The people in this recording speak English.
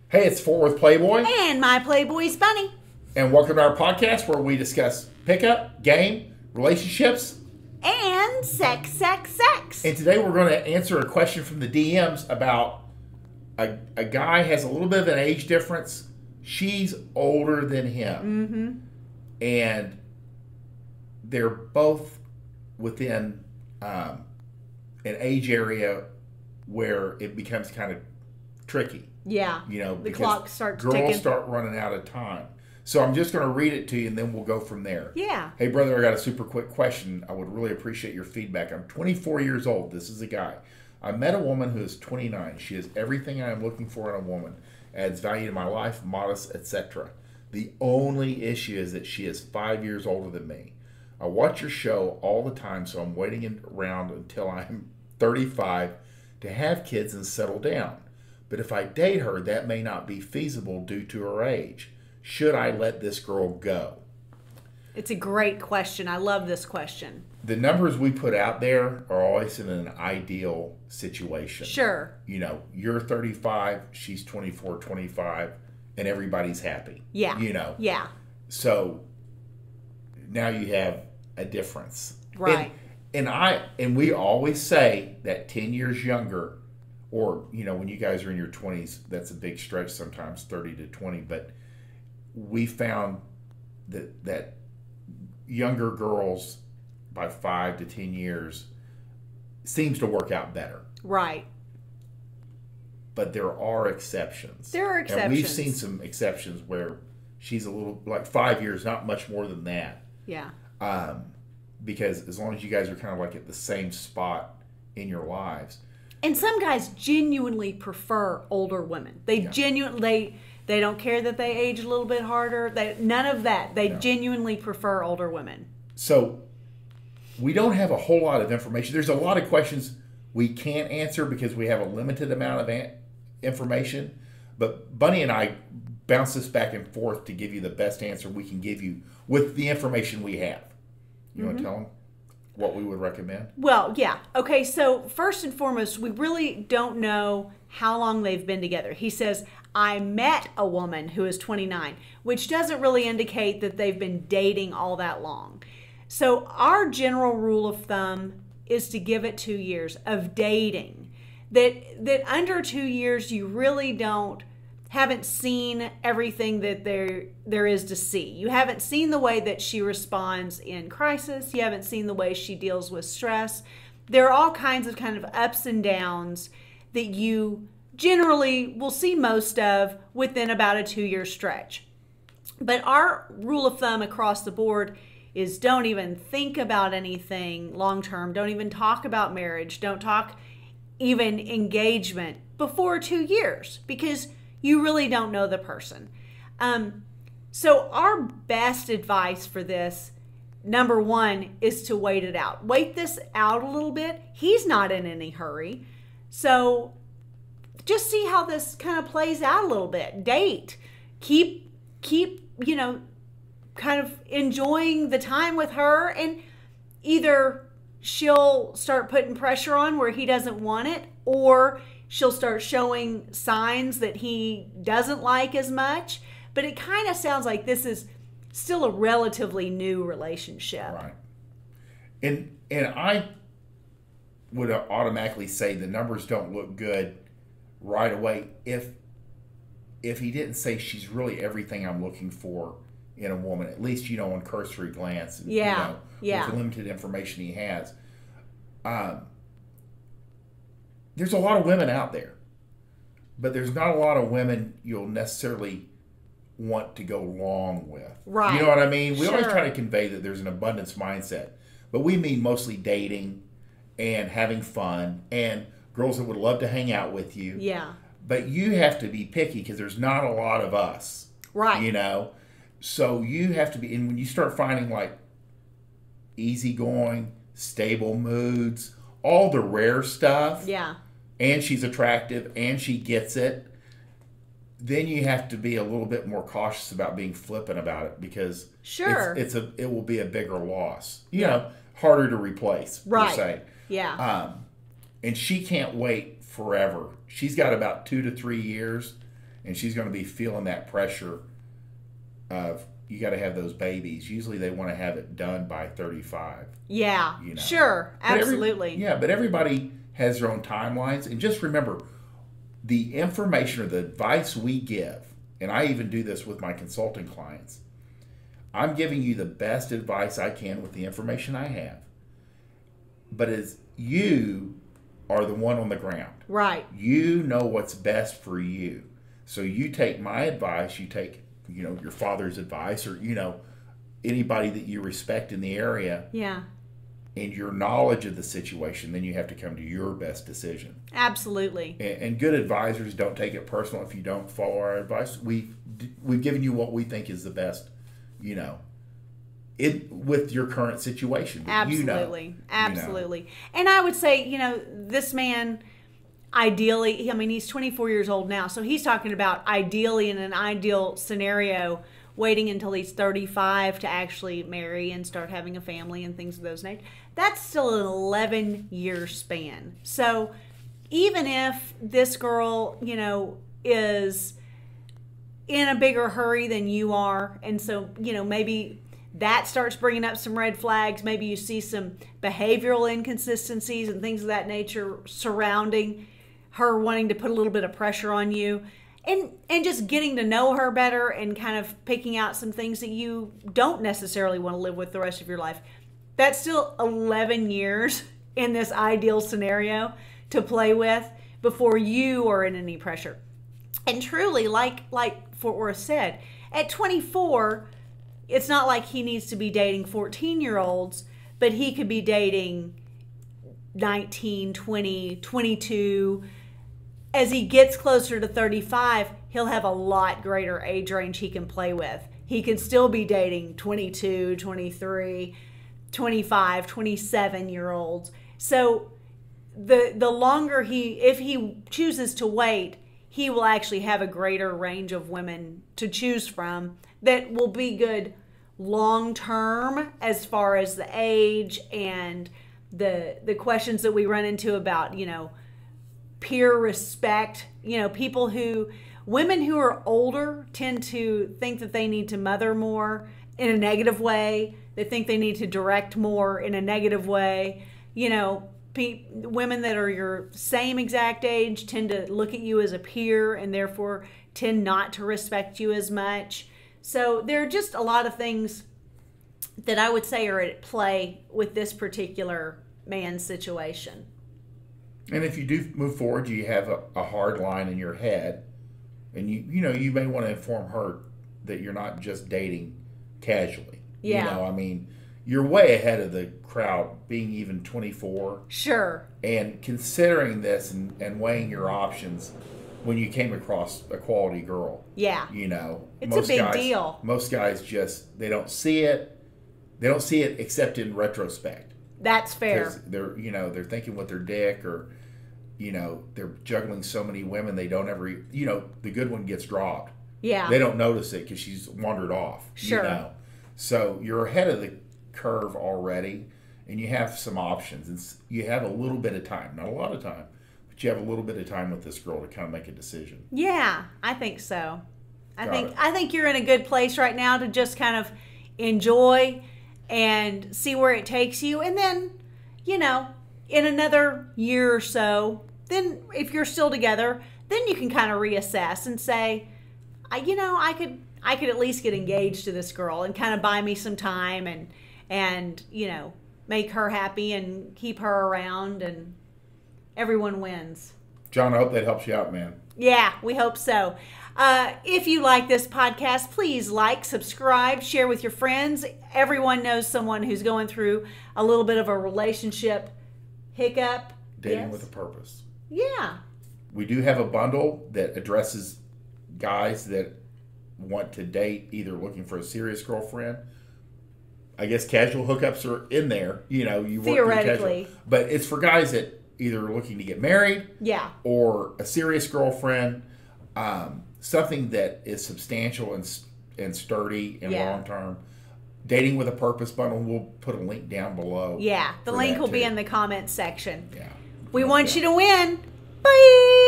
Hey, it's Four with Playboy. And my Playboys Bunny. And welcome to our podcast where we discuss pickup, game, relationships, and sex. And today we're going to answer a question from the DMs about a guy has a little bit of an age difference. She's older than him. Mm-hmm. And they're both within an age area where it becomes kind of tricky. Yeah. You know, the clock starts girls ticking. start running out of time. So I'm just going to read it to you and then we'll go from there. Yeah. Hey, brother, I got a super quick question. I would really appreciate your feedback. I'm 24 years old. This is a guy. I met a woman who is 29. She is everything I am looking for in a woman. Adds value to my life, modest, etc. The only issue is that she is 5 years older than me. I watch your show all the time, so I'm waiting around until I'm 35 to have kids and settle down. But if I date her, that may not be feasible due to her age. Should I let this girl go? It's a great question. I love this question. The numbers we put out there are always in an ideal situation. Sure. You know, you're 35, she's 24, 25, and everybody's happy. Yeah. You know. Yeah. So now you have a difference. Right. And we always say that 10 years younger, or, you know, when you guys are in your 20s, that's a big stretch sometimes, 30 to 20, but we found that younger girls by 5 to 10 years seems to work out better. Right. But there are exceptions. There are exceptions. And we've seen some exceptions where she's a little, like 5 years, not much more than that. Yeah. Because as long as you guys are kind of like at the same spot in your lives. And some guys genuinely prefer older women. They genuinely, they don't care that they age a little bit harder. None of that. They genuinely prefer older women. So we don't have a whole lot of information. There's a lot of questions we can't answer because we have a limited amount of information. But Bunny and I bounce this back and forth to give you the best answer we can give you with the information we have. You want to tell them what we would recommend? Well, yeah. Okay, so first and foremost, we really don't know how long they've been together. He says, I met a woman who is 29, which doesn't really indicate that they've been dating all that long. So our general rule of thumb is to give it 2 years of dating. That under 2 years, you really haven't seen everything that there is to see. You haven't seen the way that she responds in crisis. You haven't seen the way she deals with stress. There are all kinds of kind of ups and downs that you generally will see most of within about a 2-year stretch. But our rule of thumb across the board is don't even think about anything long-term. Don't even talk about marriage. Don't talk even engagement before 2 years because you really don't know the person. So our best advice for this, number one, is to wait it out. Wait this out a little bit. He's not in any hurry. So just see how this kind of plays out a little bit. Date. Keep, you know, kind of enjoying the time with her, and either she'll start putting pressure on where he doesn't want it, or she'll start showing signs that he doesn't like as much. But it kind of sounds like this is still a relatively new relationship. Right. And I would automatically say the numbers don't look good right away if he didn't say she's really everything I'm looking for in a woman, at least, you know, on cursory glance. And, yeah. You know, with the limited information he has. There's a lot of women out there, but there's not a lot of women you'll necessarily want to go long with. Right. You know what I mean? We always Sure. try to convey that there's an abundance mindset, but we mean mostly dating and having fun and girls that would love to hang out with you. Yeah. But you have to be picky because there's not a lot of us. Right. You know? So you have to be, and when you start finding like easygoing, stable moods, all the rare stuff. Yeah. And she's attractive and she gets it, then you have to be a little bit more cautious about being flippant about it because it will be a bigger loss. You know, harder to replace, per se. Yeah. And she can't wait forever. She's got about 2 to 3 years and she's going to be feeling that pressure of, you got to have those babies. Usually they want to have it done by 35. Yeah, you know. sure, absolutely. But everybody has their own timelines. And just remember, the information or the advice we give, and I even do this with my consulting clients, I'm giving you the best advice I can with the information I have. But as you are the one on the ground. Right. You know what's best for you. So you take my advice, you take, your father's advice, or, anybody that you respect in the area. Yeah. And your knowledge of the situation, then you have to come to your best decision. Absolutely. And good advisors don't take it personal if you don't follow our advice. We've given you what we think is the best, with your current situation. Absolutely. Absolutely. And I would say, this man, ideally, he's 24 years old now, so he's talking about ideally in an ideal scenario, waiting until he's 35 to actually marry and start having a family and things of those nature. That's still an 11-year span. So even if this girl, is in a bigger hurry than you are, and so, maybe that starts bringing up some red flags. Maybe you see some behavioral inconsistencies and things of that nature surrounding her wanting to put a little bit of pressure on you. And just getting to know her better and kind of picking out some things that you don't necessarily want to live with the rest of your life. That's still 11 years in this ideal scenario to play with before you are in any pressure. And truly, like Fort Worth said, at 24, it's not like he needs to be dating 14-year-olds, but he could be dating 19, 20, 22. As he gets closer to 35, he'll have a lot greater age range he can play with. He can still be dating 22, 23, 25, 27-year-olds. So the longer if he chooses to wait, he will actually have a greater range of women to choose from that will be good long-term as far as the age and the questions that we run into about, peer respect. Women who are older tend to think that they need to mother more in a negative way. They think they need to direct more in a negative way. Women that are your same exact age tend to look at you as a peer and therefore tend not to respect you as much. So there are just a lot of things that I would say are at play with this particular man's situation. And if you do move forward, you have a hard line in your head, and you may want to inform her that you're not just dating casually. Yeah. You're way ahead of the crowd, being even 24. Sure. And considering this and weighing your options when you came across a quality girl. Yeah. It's a big deal. Most guys they don't see it. They don't see it except in retrospect. That's fair. They're thinking with their dick, or they're juggling so many women they don't ever the good one gets dropped. Yeah. They don't notice it because she's wandered off. Sure. So you're ahead of the curve already, and you have some options, and you have a little bit of time, not a lot of time, but you have a little bit of time with this girl to kind of make a decision. Yeah, I think so. I think you're in a good place right now to just kind of enjoy and see where it takes you. And then, in another year or so, then if you're still together, then you can kind of reassess and say, I could at least get engaged to this girl and kind of buy me some time and make her happy and keep her around, and everyone wins. John, I hope that helps you out, man. Yeah, we hope so. If you like this podcast, please subscribe, share with your friends. Everyone knows someone who's going through a little bit of a relationship hiccup. Dating with a purpose. Yeah. We do have a bundle that addresses guys that want to date, either looking for a serious girlfriend. I guess casual hookups are in there. You theoretically, casual, but it's for guys that either are looking to get married, yeah, or a serious girlfriend. Something that is substantial and sturdy and long term. Dating with a Purpose bundle. We'll put a link down below. Yeah, the link will be in the comments section. Yeah, we want you to win. Bye.